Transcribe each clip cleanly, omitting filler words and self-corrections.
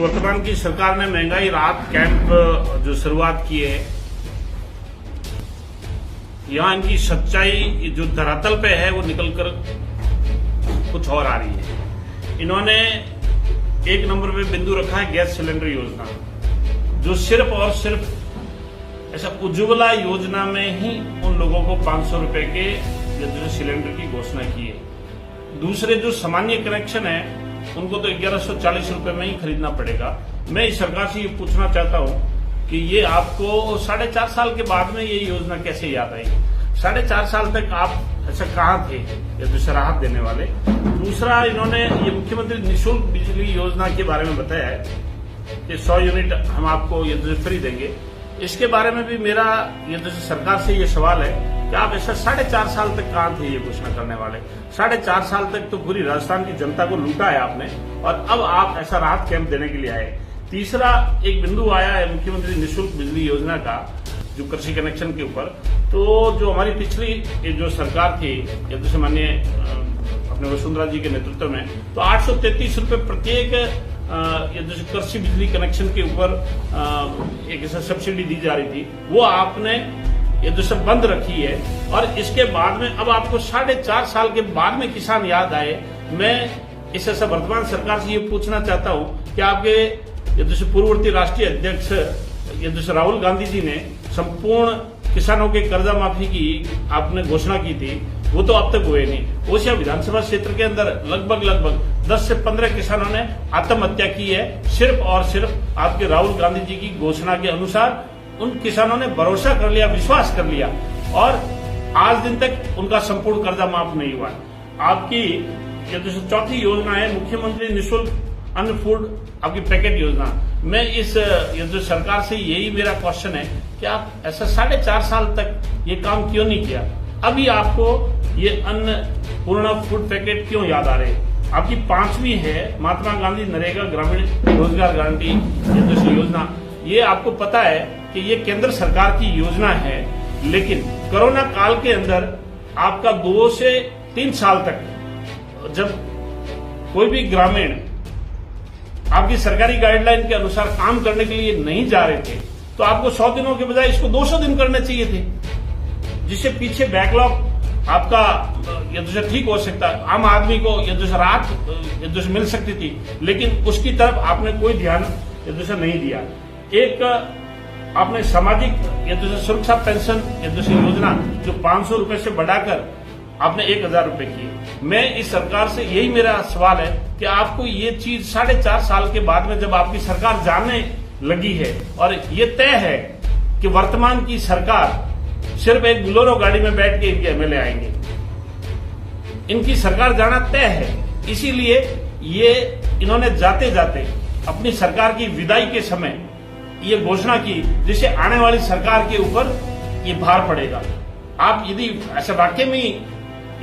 वर्तमान की सरकार ने महंगाई राहत कैंप जो शुरुआत की है, यहाँ इनकी सच्चाई जो धरातल पे है वो निकलकर कुछ और आ रही है। इन्होंने एक नंबर पे बिंदु रखा है गैस सिलेंडर योजना, जो सिर्फ और सिर्फ ऐसा उज्ज्वला योजना में ही उन लोगों को 500 रुपए के जो सिलेंडर की घोषणा की है। दूसरे जो सामान्य कनेक्शन है उनको तो 1140 रुपए में ही खरीदना पड़ेगा। मैं इस सरकार से ये पूछना चाहता हूँ कि ये आपको 4.5 साल के बाद में ये योजना कैसे याद आई? 4.5 साल तक आप ऐसा कहाँ थे ये दूसरा राहत देने वाले? दूसरा, इन्होंने ये मुख्यमंत्री निःशुल्क बिजली योजना के बारे में बताया है कि 100 यूनिट हम आपको ये फ्री देंगे। इसके बारे में भी मेरा ये सरकार से ये सवाल है कि आप ऐसा 4.5 साल तक कहाँ थे ये घोषणा करने वाले? 4.5 साल तक तो पूरी राजस्थान की जनता को लूटा है आपने, और अब आप ऐसा राहत कैंप देने के लिए आए। तीसरा एक बिंदु आया है मुख्यमंत्री निःशुल्क बिजली योजना का, जो कृषि कनेक्शन के ऊपर। तो जो हमारी पिछली जो सरकार थी जैसे माननीय अपने वसुंधरा जी के नेतृत्व में, तो 833 रुपए प्रत्येक जैसे कृषि बिजली कनेक्शन के ऊपर एक ऐसा सब्सिडी दी जा रही थी, वो आपने ये जो सब बंद रखी है। और इसके बाद में अब आपको 4.5 साल के बाद में किसान याद आए। मैं इस ऐसा वर्तमान सरकार से ये पूछना चाहता हूँ कि आपके ये जो पूर्ववर्ती राष्ट्रीय अध्यक्ष ये जो राहुल गांधी जी ने संपूर्ण किसानों के कर्जा माफी की आपने घोषणा की थी, वो तो अब तक हुए नहीं। ओसिया विधानसभा क्षेत्र के अंदर लगभग 10 से 15 किसानों ने आत्महत्या की है, सिर्फ और सिर्फ आपके राहुल गांधी जी की घोषणा के अनुसार। उन किसानों ने भरोसा कर लिया, विश्वास कर लिया, और आज दिन तक उनका संपूर्ण कर्जा माफ नहीं हुआ। आपकी ये जो चौथी योजना है मुख्यमंत्री निःशुल्क अन्न फूड आपकी पैकेट योजना। मैं इस ये जो सरकार से यही मेरा क्वेश्चन है कि आप ऐसा 4.5 साल तक ये काम क्यों नहीं किया? अभी आपको ये अन्न पूर्ण फूड पैकेट क्यों याद आ रहे? आपकी 5वीं है महात्मा गांधी नरेगा ग्रामीण रोजगार गारंटी योजना। ये आपको पता है कि ये केंद्र सरकार की योजना है, लेकिन कोरोना काल के अंदर आपका 2 से 3 साल तक जब कोई भी ग्रामीण आपकी सरकारी गाइडलाइन के अनुसार काम करने के लिए नहीं जा रहे थे, तो आपको 100 दिनों के बजाय इसको 200 दिन करने चाहिए थे, जिससे पीछे बैकलॉग आपका ये ठीक हो सकता है, आम आदमी को ये राहत मिल सकती थी। लेकिन उसकी तरफ आपने कोई ध्यान ये नहीं दिया। एक आपने सामाजिक ये सुरक्षा पेंशन ये योजना जो 500 रुपए से बढ़ाकर आपने 1000 रुपए की। मैं इस सरकार से यही मेरा सवाल है कि आपको ये चीज 4.5 साल के बाद में जब आपकी सरकार जाने लगी है, और ये तय है कि वर्तमान की सरकार सिर्फ एक बोलेरो गाड़ी में बैठ के इनके एमएलए आएंगे, इनकी सरकार जाना तय है। इसीलिए ये इन्होंने जाते जाते अपनी सरकार की विदाई के समय ये घोषणा की, जिससे आने वाली सरकार के ऊपर ये भार पड़ेगा। आप यदि ऐसे वाक्य में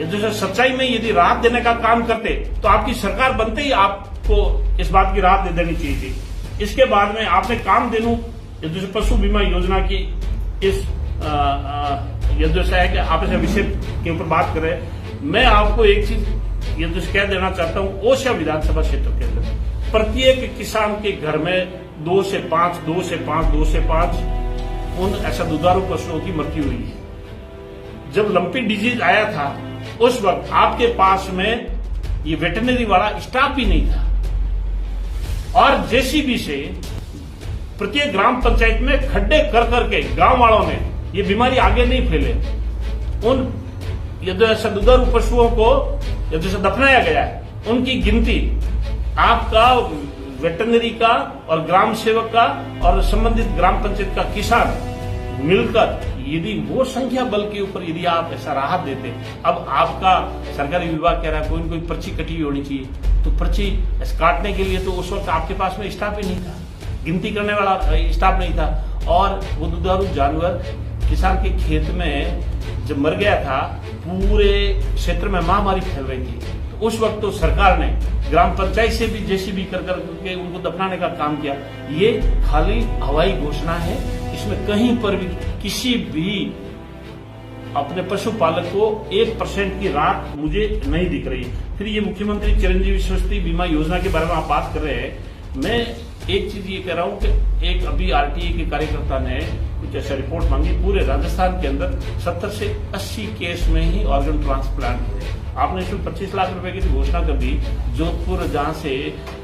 जो सच्चाई में यदि राहत देने का काम करते, तो आपकी सरकार बनते ही आपको इस बात की राहत दे देनी चाहिए थी। इसके बाद में आपने कामधेनु जो पशु बीमा योजना की इस ये जो है कि आप इस विषय के ऊपर बात कर रहे हैं। मैं आपको एक चीज ये जो कह देना चाहता हूँ, ओसिया विधानसभा क्षेत्र के अंदर प्रत्येक किसान के घर में 2 से 5 उन ऐसा दुधारू पशुओं की मृत्यु हुई है। जब लंपी डिजीज आया था, उस वक्त आपके पास में ये वेटरनरी वाला स्टाफ भी नहीं था, और जेसीबी से प्रत्येक ग्राम पंचायत में खड्डे कर करके गांव वालों ने ये बीमारी आगे नहीं फैले, उन ये जो ऐसा दुधारू पशुओं को ये जो दफनाया गया है, उनकी गिनती आपका वेटरनरी का और ग्राम सेवक का और संबंधित ग्राम पंचायत का किसान मिलकर यदि वो संख्या बल के ऊपर यदि आप ऐसा राहत देते। अब आपका सरकारी विभाग कह रहा है कोई न कोई पर्ची कटी हुई होनी चाहिए, तो पर्ची काटने के लिए तो उस वक्त आपके पास में स्टाफ ही नहीं था, गिनती करने वाला स्टाफ नहीं था। और वो दुधारू जानवर किसान के खेत में जब मर गया था, पूरे क्षेत्र में महामारी फैल रही थी, तो उस वक्त तो सरकार ने ग्राम पंचायत से भी जेसीबी कर करके उनको दफनाने का काम किया। ये खाली हवाई घोषणा है, इसमें कहीं पर भी किसी भी अपने पशुपालक को 1% की राहत मुझे नहीं दिख रही। फिर ये मुख्यमंत्री चिरंजीवी स्वस्थ बीमा योजना के बारे में आप बात कर रहे हैं, मैं एक चीज ये कह रहा हूं कि एक अभी आरटीए के कार्यकर्ता ने कुछ ऐसा रिपोर्ट मांगी, पूरे राजस्थान के अंदर 70 से 80 केस में ही ऑर्गन ट्रांसप्लांट हुए। आपने इसमें 25 लाख रुपए की घोषणा कर दी। जोधपुर जहां से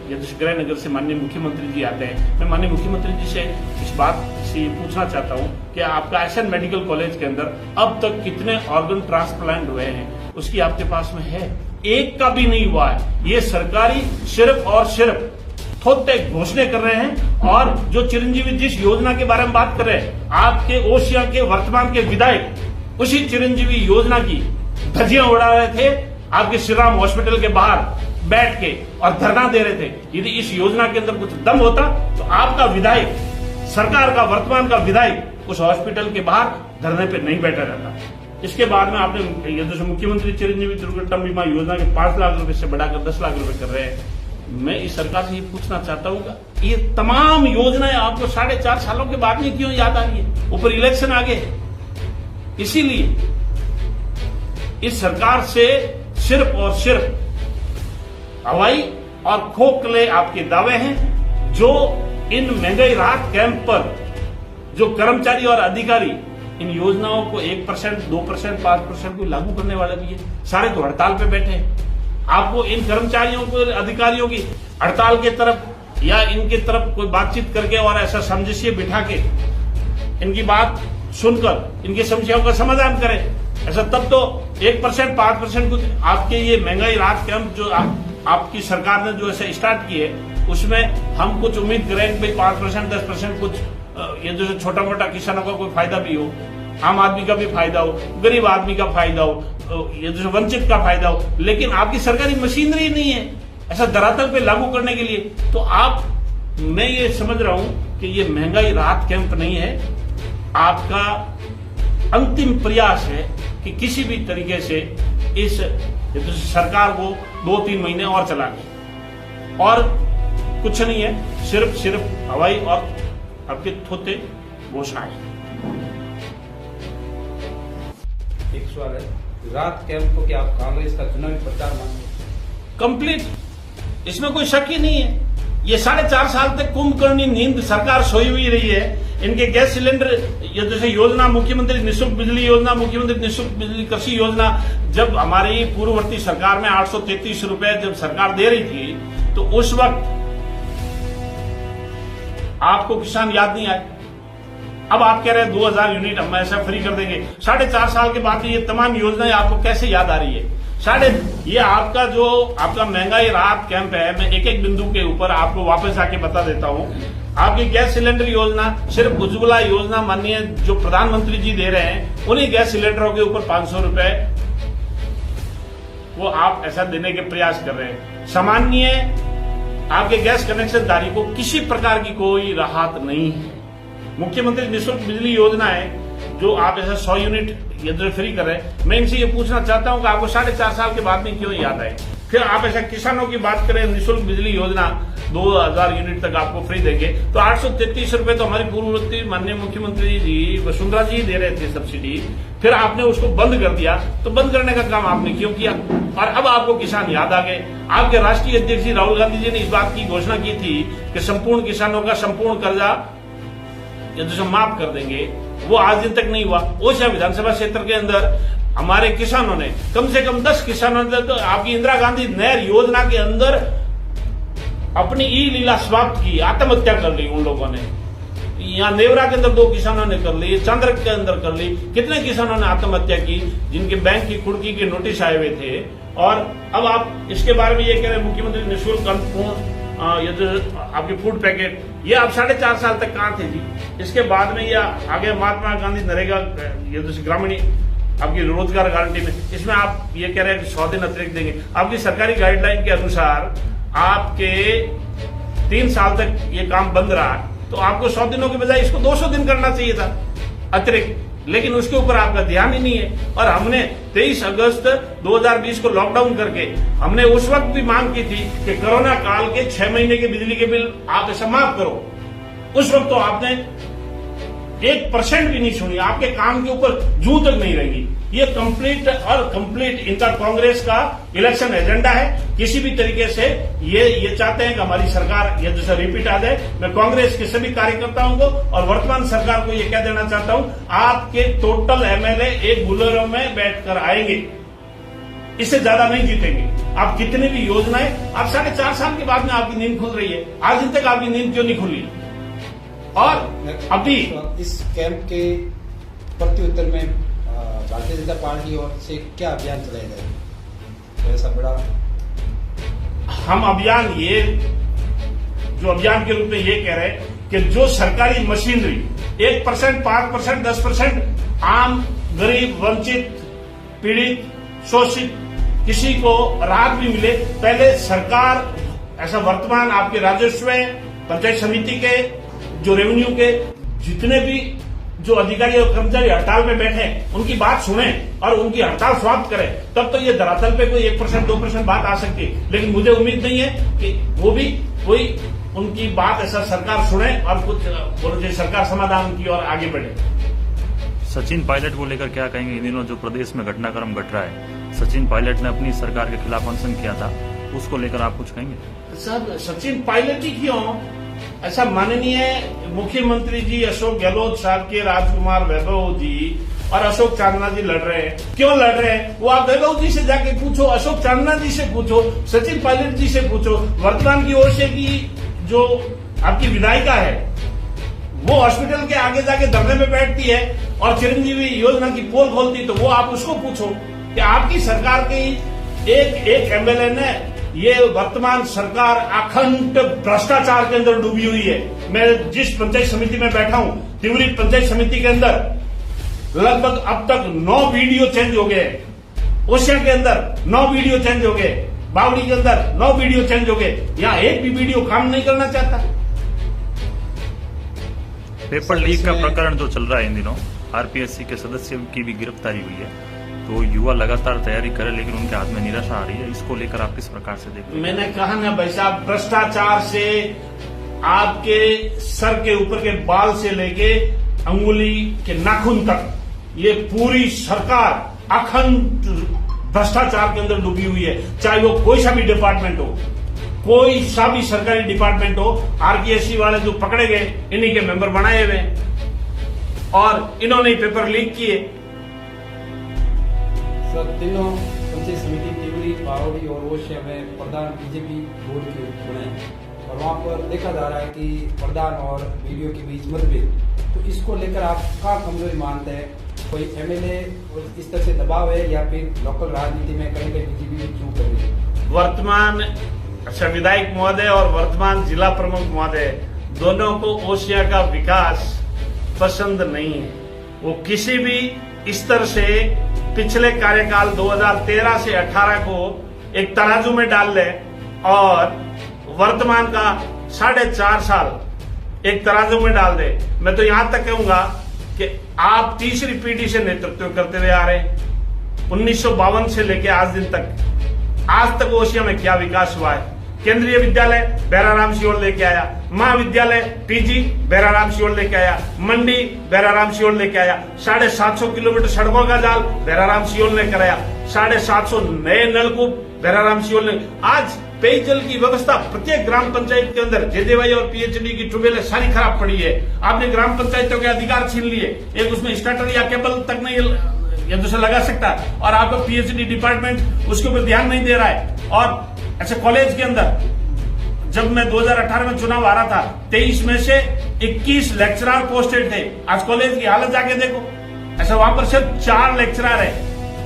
गृह नगर से माननीय मुख्यमंत्री जी आते हैं, मैं माननीय मुख्यमंत्री जी से इस बात से पूछना चाहता हूं कि आपका एसएन मेडिकल कॉलेज के अंदर अब तक कितने ऑर्गन ट्रांसप्लांट हुए हैं, उसकी आपके पास में है? एक का भी नहीं हुआ है। ये सरकारी सिर्फ और सिर्फ थोड़े घोषणे कर रहे हैं। और जो चिरंजीवी जिस योजना के बारे में बात कर रहे हैं, आपके ओसिया के वर्तमान के विधायक उसी चिरंजीवी योजना की धज्जियां उड़ा रहे थे आपके श्री राम हॉस्पिटल के बाहर बैठ के और धरना दे रहे थे। यदि इस योजना के अंदर कुछ दम होता तो आपका विधायक, सरकार का वर्तमान का विधायक उस हॉस्पिटल के बाहर धरने पे नहीं बैठा रहता। इसके बाद में आपने यदि मुख्यमंत्री चिरंजीवी दुर्घटना बीमा योजना के 5 लाख रुपए से बढ़ाकर 10 लाख रुपए कर रहे हैं। मैं इस सरकार से ये पूछना चाहता हूँ, ये तमाम योजनाएं आपको 4.5 सालों के बाद में क्यों याद आ रही है? ऊपर इलेक्शन आ गए। इसीलिए इस सरकार से सिर्फ और सिर्फ हवाई और खोखले आपके दावे हैं। जो इन महंगाई राहत कैंप पर जो कर्मचारी और अधिकारी इन योजनाओं को 1%, 2%, 5% को लागू करने वाले भी है, सारे तो हड़ताल पे बैठे हैं। आपको इन कर्मचारियों को, अधिकारियों की हड़ताल के तरफ या इनके तरफ कोई बातचीत करके और ऐसा समझिए बिठा के इनकी बात सुनकर इनकी समस्याओं का समाधान करें। ऐसा तब तो 1%, 5% कुछ आपके ये महंगाई राहत कैंप जो आपकी सरकार ने जो ऐसे स्टार्ट किए, उसमें हम कुछ उम्मीद करें कि भाई 5%, 10% कुछ ये जो छोटा मोटा किसानों का कोई फायदा भी हो, आम आदमी का भी फायदा हो, गरीब आदमी का फायदा हो, ये जो वंचित का फायदा हो। लेकिन आपकी सरकारी मशीनरी नहीं है ऐसा धरातल पे लागू करने के लिए। तो मैं ये समझ रहा हूं कि ये महंगाई राहत कैंप नहीं है, आपका अंतिम प्रयास है कि किसी भी तरीके से इस सरकार को 2-3 महीने और चला दें। और कुछ नहीं है, सिर्फ हवाई और आपके थोते घोषणाएं। एक सवाल है, रात कैंप को क्या आप कांग्रेस का चुनावी प्रचार मानते हैं? कंप्लीट, इसमें कोई शक ही नहीं है। ये 4.5 साल तक कुंभकर्णी नींद सरकार सोई हुई रही है। इनके गैस सिलेंडर जैसे योजना, मुख्यमंत्री निःशुल्क बिजली योजना, मुख्यमंत्री निःशुल्क बिजली कृषि योजना, जब हमारी पूर्ववर्ती सरकार में 833 रुपए जब सरकार दे रही थी तो उस वक्त आपको किसान याद नहीं आए। अब आप कह रहे हैं 2000 यूनिट हम ऐसा फ्री कर देंगे। 4.5 साल के बाद ये तमाम योजनाएं आपको कैसे याद आ रही है? ये आपका जो आपका महंगाई राहत कैंप है, मैं एक एक बिंदु के ऊपर आपको वापस आके बता देता हूं। आपकी गैस सिलेंडर योजना, सिर्फ उज्ज्वला योजना माननीय जो प्रधानमंत्री जी दे रहे हैं, उन्हीं गैस सिलेंडरों के ऊपर 500 रुपए वो आप ऐसा देने के प्रयास कर रहे हैं। सामान्य आपके गैस कनेक्शन धारी को किसी प्रकार की कोई राहत नहीं है। मुख्यमंत्री निःशुल्क बिजली योजना है जो आप ऐसा 100 यूनिट यदि फ्री कर रहे हैं। मैं इनसे ये पूछना चाहता हूं कि आपको 4.5 साल के बाद में क्यों याद आए? फिर आप ऐसा किसानों की बात करें, निःशुल्क बिजली योजना 2000 यूनिट तक आपको फ्री देंगे, तो 833 रुपए तो हमारी पूर्ववर्ती माननीय मुख्यमंत्री जी वसुंधरा जी दे रहे थे सब्सिडी। फिर आपने उसको बंद कर दिया, तो बंद करने का काम आपने क्यों किया? और अब आपको किसान याद आ गए। आपके राष्ट्रीय अध्यक्ष जी राहुल गांधी जी ने इस बात की घोषणा की थी कि संपूर्ण किसानों का संपूर्ण कर्जा यदि माफ कर देंगे, वो आज दिन तक नहीं हुआ। ओसिया विधानसभा क्षेत्र के अंदर हमारे किसानों ने कम से कम 10 किसानों ने तो आपकी इंदिरा गांधी नहर योजना के अंदर अपनी ई लीला समाप्त की, आत्महत्या कर ली उन लोगों ने। यहाँ नेवरा के अंदर 2 किसानों ने कर ली, चांद्रक के अंदर कर ली। कितने किसानों ने आत्महत्या की जिनके बैंक की कुर्की के नोटिस आए हुए थे। और अब आप इसके बारे में ये कह रहे हैं मुख्यमंत्री निःशुल्क अन्नपूर्ण ये जो आपके फूड पैकेट, ये आप 4.5 साल तक कहां थे जी? इसके बाद में ये आगे महात्मा गांधी नरेगा ये जो ग्रामीण आपकी रोजगार गारंटी में, इसमें आप ये कह रहे हैं कि 100 दिन अतिरिक्त देंगे। आपकी सरकारी गाइडलाइन के अनुसार आपके 3 साल तक ये काम बंद रहा, तो आपको 100 दिनों के बजाय इसको 200 दिन करना चाहिए था अतिरिक्त, लेकिन उसके ऊपर आपका ध्यान ही नहीं है। और हमने 23 अगस्त 2020 को लॉकडाउन करके हमने उस वक्त भी मांग की थी कि कोरोना काल के 6 महीने के बिजली के बिल आप ऐसा माफ करो। उस वक्त तो आपने 1% भी नहीं सुनी, आपके काम के ऊपर जू तक नहीं रही। ये कंप्लीट इनका कांग्रेस का इलेक्शन एजेंडा है। किसी भी तरीके से ये चाहते हैं कि हमारी सरकार ये दूसरा रिपीट आ जाए। मैं कांग्रेस के सभी कार्यकर्ताओं को और वर्तमान सरकार को ये कह देना चाहता हूं, आपके टोटल एमएलए एक बुलेरो में बैठकर आएंगे, इससे ज्यादा नहीं जीतेंगे। आप कितनी भी योजनाएं, आप 4.5 साल के बाद में आपकी नींद खुल रही है, आज दिन तक आपकी नींद क्यों नहीं खुली? और अभी इस कैंप के प्रत्युत्तर में भारतीय जनता पार्टी और से क्या अभियान चलाया जाएगा? ऐसा बड़ा हम अभियान जो अभियान के रूप में ये कह रहे हैं कि जो सरकारी मशीनरी 1%, 5%, 10% आम गरीब, वंचित, पीड़ित, शोषित किसी को राहत भी मिले। पहले सरकार ऐसा वर्तमान आपके राजस्व पंचायत समिति के जो रेवेन्यू के जितने भी जो अधिकारी और कर्मचारी हड़ताल में बैठे उनकी बात सुने और उनकी हड़ताल समाप्त करें, तब तो ये धरातल पे कोई 1%, 2% बात आ सकती है। लेकिन मुझे उम्मीद नहीं है कि वो भी कोई उनकी बात ऐसा सरकार सुने और कुछ सरकार समाधान की ओर आगे बढ़े। सचिन पायलट को लेकर क्या कहेंगे? इन दिनों जो प्रदेश में घटनाक्रम घट रहा है, सचिन पायलट ने अपनी सरकार के खिलाफ अनशन किया था, उसको लेकर आप कुछ कहेंगे? सर, सचिन पायलट ही क्यों? ऐसा माननीय मुख्यमंत्री जी अशोक गहलोत साहब के राजकुमार वैभव जी और अशोक चांदना जी लड़ रहे हैं। क्यों लड़ रहे हैं वो आप वैभव जी से जाके पूछो, अशोक चांदना जी से पूछो, सचिन पायलट जी से पूछो। वर्तमान की ओर से की जो आपकी विधायिका है वो हॉस्पिटल के आगे जाके धरने में बैठती है और चिरंजीवी योजना की पोल खोलती, तो वो आप उसको पूछो कि आपकी सरकार की एक एमएलए ने ये वर्तमान सरकार अखंड भ्रष्टाचार के अंदर डूबी हुई है। मैं जिस पंचायत समिति में बैठा हूं, तिवरी पंचायत समिति के अंदर लगभग अब तक 9 वीडियो चेंज हो गए। ओसिया के अंदर 9 वीडियो चेंज हो गए, बावड़ी के अंदर 9 वीडियो चेंज हो गए। यहाँ एक भी वीडियो काम नहीं करना चाहता। पेपर लीक का प्रकरण जो चल रहा है इन दिनों, आरपीएससी के सदस्य की भी गिरफ्तारी हुई है, तो युवा लगातार तैयारी करे लेकिन उनके हाथ में निराशा आ रही है। इसको लेकर आप किस प्रकार से देखते हैं? मैंने कहा ना भाई साहब, भ्रष्टाचार से आपके सर के ऊपर के बाल से लेके अंगुली के नाखून तक ये पूरी सरकार अखंड भ्रष्टाचार के अंदर डूबी हुई है। चाहे वो कोई सा भी डिपार्टमेंट हो, कोई सा भी सरकारी डिपार्टमेंट हो, आरपीएससी वाले जो पकड़े गए इन्हीं के मेंबर बनाए हुए और इन्होंने पेपर लीक किए। सर, तीनों पंचायत समिति तिवरी, बावड़ी और ओसिया में प्रधान बीजेपी बोर्ड के चुने हैं और वहाँ पर देखा जा रहा है कि प्रधान और वीडियो के बीच मतभेद, तो इसको लेकर आप क्या कमजोरी मानते हैं? कोई एमएलए इस तरह से दबाव है या फिर लोकल राजनीति में कहीं कहीं बीजेपी क्यों कर रही है? वर्तमान विधायक महोदय और वर्तमान जिला प्रमुख महोदय दोनों को ओसिया का विकास पसंद नहीं है। वो किसी भी स्तर से पिछले कार्यकाल 2013 से 18 को एक तराजू में डाल ले और वर्तमान का 4.5 साल एक तराजू में डाल दे। मैं तो यहां तक कहूंगा कि आप तीसरी पीढ़ी से नेतृत्व करते हुए आ रहे हैं। 1952 से लेकर आज तक ओसिया में क्या विकास हुआ है? केंद्रीय विद्यालय बैराराम सियोल लेके आया, महाविद्यालय पीजी बैराराम सियोल लेके आया, मंडी बैराराम सियोल लेके आया, 750 किलोमीटर सड़कों का जाल बैराराम सियोल लेकर आया, 750 नए नलकूप बैराराम सियोल ने। आज पेयजल की व्यवस्था प्रत्येक ग्राम पंचायत के अंदर जेजेवाई और पीएचडी की ट्यूबवेल सारी खराब पड़ी है। आपने ग्राम पंचायतों के अधिकार छीन लिए, एक उसमें स्टार्टर या केबल तक नहीं या दूसरा लगा सकता और आपका पीएचडी डिपार्टमेंट उसके ऊपर ध्यान नहीं दे रहा है। और ऐसे कॉलेज के अंदर जब मैं 2018 में चुनाव आ रहा था, 23 में से 21 लेक्चरर पोस्टेड थे। आज कॉलेज की हालत जाके देखो, ऐसा वहां पर सिर्फ 4 लेक्चरर है।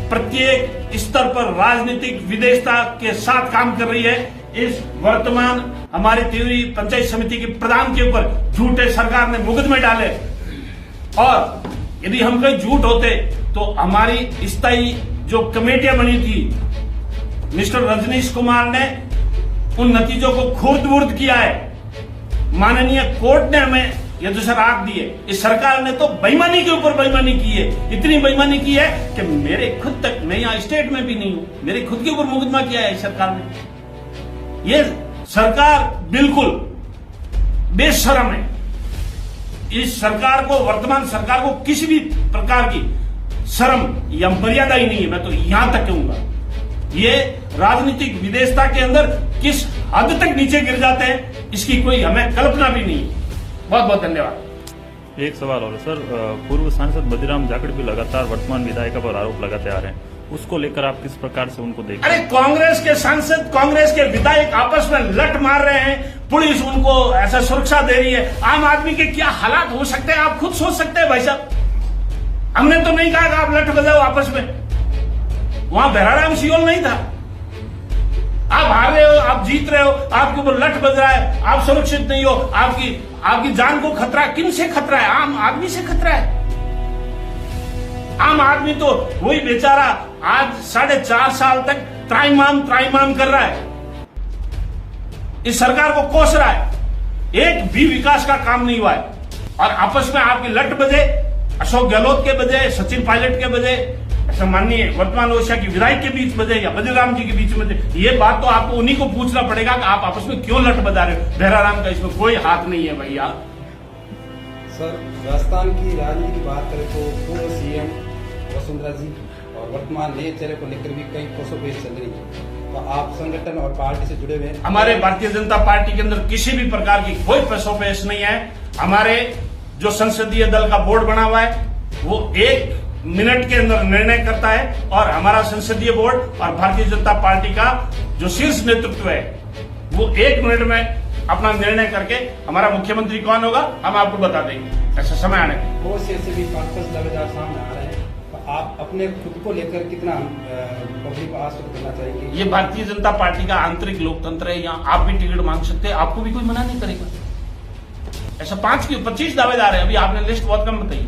प्रत्येक स्तर पर राजनीतिक विदेशता के साथ काम कर रही है। इस वर्तमान हमारी तिवरी पंचायत समिति के प्रधान के ऊपर झूठे सरकार ने मुकदमे डाले और यदि हम कहीं झूठ होते तो हमारी स्थायी जो कमेटियां बनी थी, मिस्टर रजनीश कुमार ने उन नतीजों को खुर्द-बुर्द किया है। माननीय कोर्ट ने हमें ये दूसरा राहत दी है। इस सरकार ने तो बेईमानी के ऊपर बेईमानी की है। इतनी बेईमानी की है कि मेरे खुद तक, मैं यहाँ स्टेट में भी नहीं हूं, मेरे खुद के ऊपर मुकदमा किया है इस सरकार ने। ये सरकार बिल्कुल बेशर्म है। इस सरकार को, वर्तमान सरकार को किसी भी प्रकार की शर्म या मर्यादा ही नहीं है, मैं तो यहां तक कहूंगा। ये राजनीतिक विदेशता के अंदर किस हद तक नीचे गिर जाते हैं, इसकी कोई हमें कल्पना भी नहीं है। बहुत बहुत धन्यवाद। एक सवाल और सर, पूर्व सांसद बद्रीराम जाखड़ भी लगातार वर्तमान विधायिका पर आरोप लगाते आ रहे हैं, उसको लेकर आप किस प्रकार से उनको देखते हैं? अरे कांग्रेस के सांसद, कांग्रेस के विधायक आपस में लट मार रहे हैं, पुलिस उनको ऐसा सुरक्षा दे रही है। आम आदमी के क्या हालात हो सकते हैं आप खुद सोच सकते हैं भाई साहब। हमने तो नहीं कहा कि आप लट बजाओ आपस में, वहां भैराराम सियोल नहीं था। आप हार रहे हो, आप जीत रहे हो, आपके ऊपर लट बज रहा है, आप सुरक्षित नहीं हो, आपकी जान को खतरा, किन से खतरा है? आम आदमी से खतरा है। आम आदमी तो वही बेचारा आज 4.5 साल तक त्राइमाम कर रहा है, इस सरकार को कोस रहा है, एक भी विकास का काम नहीं हुआ है। और आपस में आपकी लट बजे, अशोक गहलोत के बजे, सचिन पायलट के बजे, ऐसा माननीय वर्तमान ओडिशा की विधायक के बीच बजे या बद्रीराम जी के बीच बजे, ये बात तो आपको उन्हीं को पूछना पड़ेगा कि आप आपस में क्यों लट बजा रहे हो। भैराराम का इसमें कोई हाथ नहीं है भैया। सर, राजस्थान की राजनीति की बात करें तो पूर्व सीएम वसुंधरा जी और वर्तमान नए चेहरे को लेकर भी कई कोसोपेश चल रही है, तो आप संगठन और पार्टी से जुड़े हुए हैं। हमारे भारतीय जनता पार्टी के अंदर किसी भी प्रकार की कोई पेशोपेश नहीं है। हमारे जो संसदीय दल का बोर्ड बना हुआ है वो 1 मिनट के अंदर निर्णय करता है, और हमारा संसदीय बोर्ड और भारतीय जनता पार्टी का जो शीर्ष नेतृत्व है वो 1 मिनट में अपना निर्णय करके, हमारा मुख्यमंत्री कौन होगा हम आपको बता देंगे ऐसा समय आने पर। बहुत से भी 5 दावेदार सामने आ रहे हैं, तो आप अपने खुद को लेकर कितना पब्लिक को आश्वस्त करना चाहिए? ये भारतीय जनता पार्टी का आंतरिक लोकतंत्र है, यहाँ आप भी टिकट मांग सकते हैं, आपको भी कोई मना नहीं करेगा। ऐसा 25 दावेदार है, अभी आपने लिस्ट बहुत कम बताई।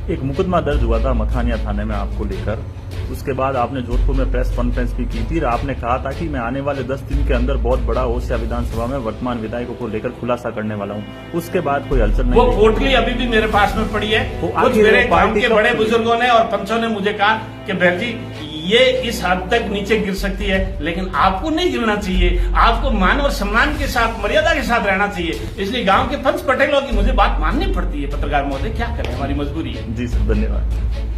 एक मुकदमा दर्ज हुआ था मखानिया थाने में आपको लेकर, उसके बाद आपने जोधपुर में प्रेस कॉन्फ्रेंस भी की थी और आपने कहा था कि मैं आने वाले 10 दिन के अंदर बहुत बड़ा ओसिया विधानसभा में वर्तमान विधायकों को लेकर खुलासा करने वाला हूं। उसके बाद कोई हलचल नहीं। वो पोटली अभी भी मेरे पास में पड़ी है। कुछ मेरे गांव के बड़े बुजुर्गों ने और पंचों ने मुझे कहा कि बहन जी ये इस हद तक नीचे गिर सकती है, लेकिन आपको नहीं गिरना चाहिए, आपको मान और सम्मान के साथ, मर्यादा के साथ रहना चाहिए। इसलिए गांव के पंच पटेलों की मुझे बात माननी पड़ती है। पत्रकार महोदय क्या करें, हमारी मजबूरी है। जी सर, धन्यवाद।